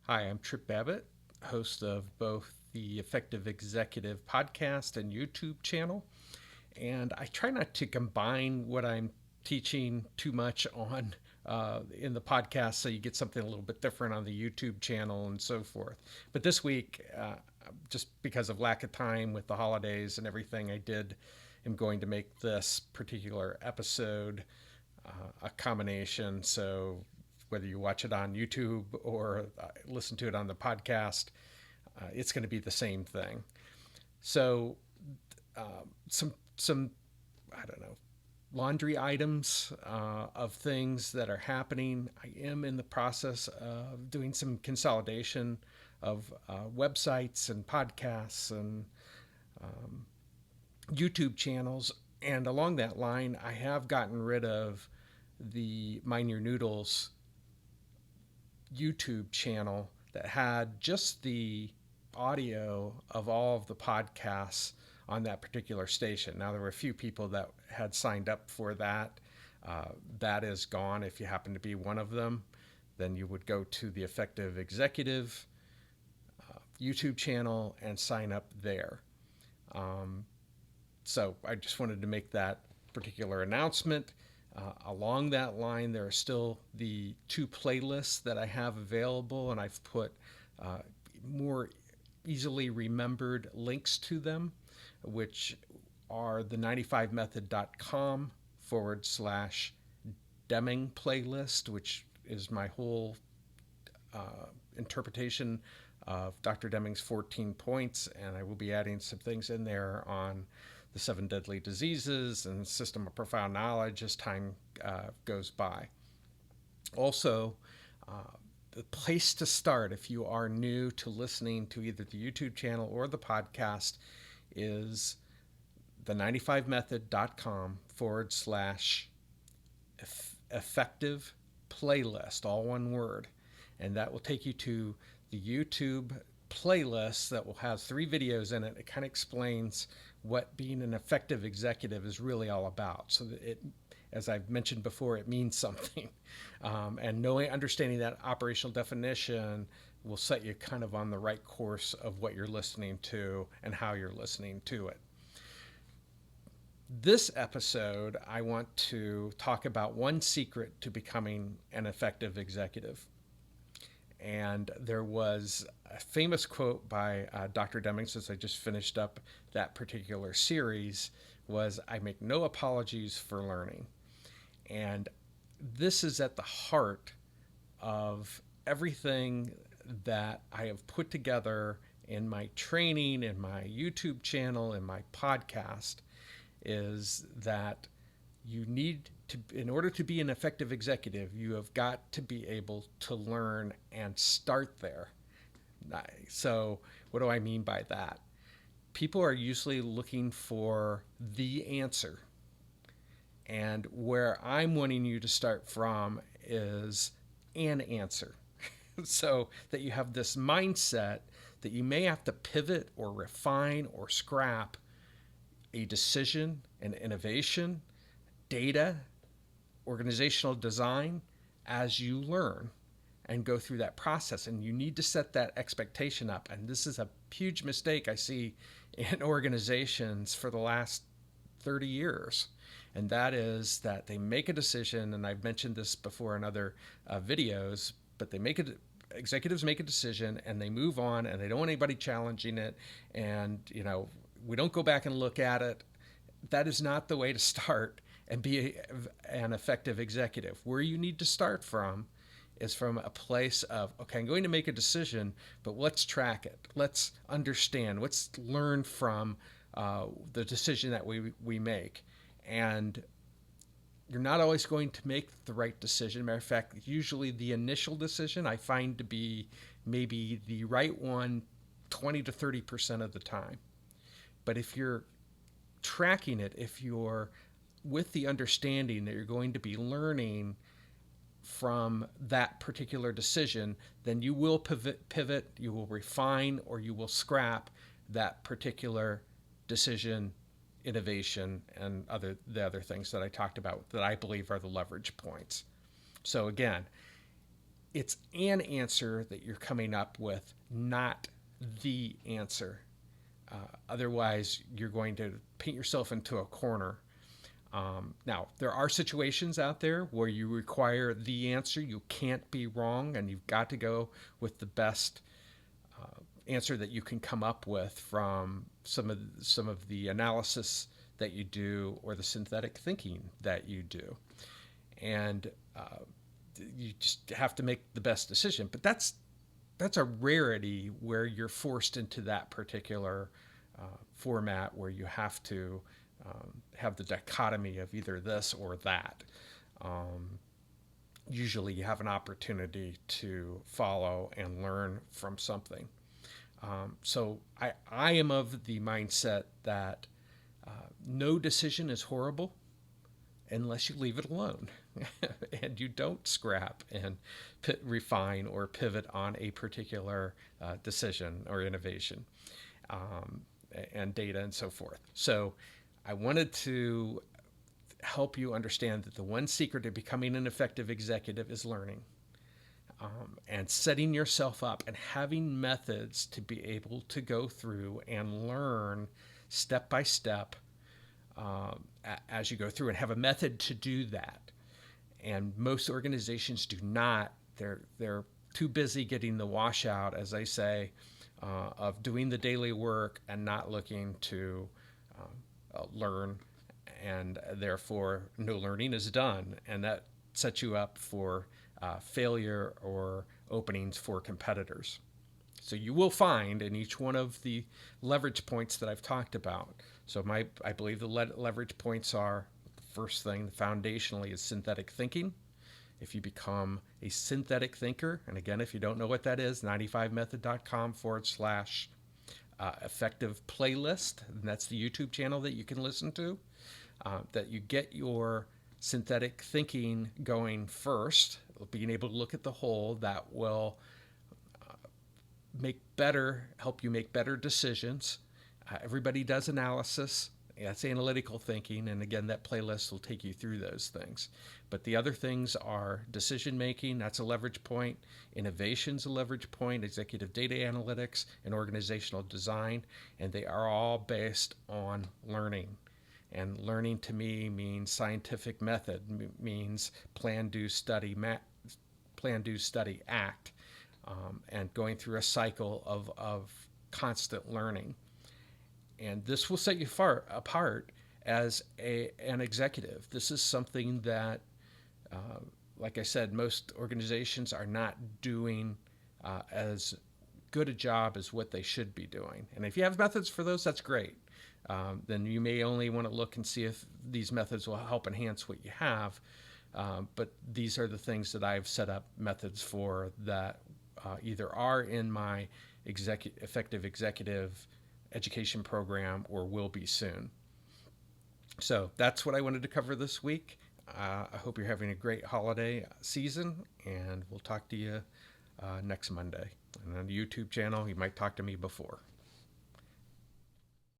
Hi, I'm Trip Babbitt, host of both the Effective Executive podcast and YouTube channel. And I try not to combine what I'm teaching too much on in the podcast so you get something a little bit different on the YouTube channel and so forth. But this week, just because of lack of time with the holidays and everything, am going to make this particular episode a combination. So whether you watch it on YouTube or listen to it on the podcast, it's going to be the same thing. So some I don't know, laundry items of things that are happening. I am in the process of doing some consolidation of websites and podcasts and YouTube channels. And along that line, I have gotten rid of the Mind Your Noodles YouTube channel that had just the audio of all of the podcasts on that particular station. Now, there were a few people that had signed up for that. That is gone. If you happen to be one of them, then you would go to the Effective Executive YouTube channel and sign up there. So I just wanted to make that particular announcement. Along that line, there are still the two playlists that I have available, and I've put more easily remembered links to them, which are the 95method.com / Deming playlist, which is my whole interpretation of Dr. Deming's 14 points, and I will be adding some things in there on the 7 deadly diseases and system of profound knowledge as time goes by. Also, the place to start if you are new to listening to either the YouTube channel or the podcast is the 95method.com / effective playlist, all one word. And that will take you to the YouTube playlist that will have 3 videos in it. It kind of explains what being an effective executive is really all about. So that it, as I've mentioned before, it means something. And understanding that operational definition will set you kind of on the right course of what you're listening to and how you're listening to it. This episode, I want to talk about one secret to becoming an effective executive. And there was a famous quote by Dr. Deming, since I just finished up that particular series, was, "I make no apologies for learning." And this is at the heart of everything that I have put together in my training, in my YouTube channel, in my podcast, is that you need to, in order to be an effective executive, you have got to be able to learn and start there. So what do I mean by that? People are usually looking for the answer. And where I'm wanting you to start from is an answer. So that you have this mindset that you may have to pivot or refine or scrap a decision, an innovation, data, organizational design as you learn and go through that process. And you need to set that expectation up. And this is a huge mistake I see in organizations for the last 30 years. And that is that they make a decision, and I've mentioned this before in other videos, but executives make a decision and they move on, and they don't want anybody challenging it. And, we don't go back and look at it. That is not the way to start and be an effective executive. Where you need to start from is from a place of, okay, I'm going to make a decision, but let's track it. Let's understand. Let's learn from the decision that we make. And you're not always going to make the right decision. Matter of fact, usually the initial decision I find to be maybe the right one 20 to 30% of the time. But if you're tracking it, if you're with the understanding that you're going to be learning from that particular decision, then you will pivot, you will refine, or you will scrap that particular decision, innovation, and the other things that I talked about that I believe are the leverage points. So again, it's an answer that you're coming up with, not the answer. Otherwise, you're going to paint yourself into a corner. Now, there are situations out there where you require the answer. You can't be wrong, and you've got to go with the best answer that you can come up with from some of the analysis that you do or the synthetic thinking that you do, and you just have to make the best decision. But that's a rarity where you're forced into that particular format where you have to have the dichotomy of either this or that. Usually you have an opportunity to follow and learn from something. So I am of the mindset that no decision is horrible unless you leave it alone and you don't scrap and refine or pivot on a particular decision or innovation and data and so forth. So I wanted to help you understand that the one secret to becoming an effective executive is learning. And setting yourself up and having methods to be able to go through and learn step by step as you go through, and have a method to do that. And most organizations do not. They're too busy getting the washout, as I say, of doing the daily work and not looking to learn, and therefore no learning is done, and that sets you up for failure or openings for competitors. So you will find in each one of the leverage points that I've talked about. So I believe the leverage points are, the first thing, foundationally, is synthetic thinking. If you become a synthetic thinker, and again, if you don't know what that is, 95method.com/effective playlist, and that's the YouTube channel that you can listen to, that you get your synthetic thinking going first, being able to look at the whole, that will help you make better decisions. Everybody does analysis. That's analytical thinking. And again, that playlist will take you through those things. But the other things are decision making. That's a leverage point. Innovation's a leverage point. Executive data analytics and organizational design. And they are all based on learning. And learning to me means scientific method, means plan, do, study, act, and going through a cycle of constant learning. And this will set you apart as an executive. This is something that, like I said, most organizations are not doing as good a job as what they should be doing. And if you have methods for those, that's great. Then you may only want to look and see if these methods will help enhance what you have. But these are the things that I've set up methods for that either are in my effective executive education program or will be soon. So that's what I wanted to cover this week. I hope you're having a great holiday season, and we'll talk to you next Monday. And on the YouTube channel, you might talk to me before.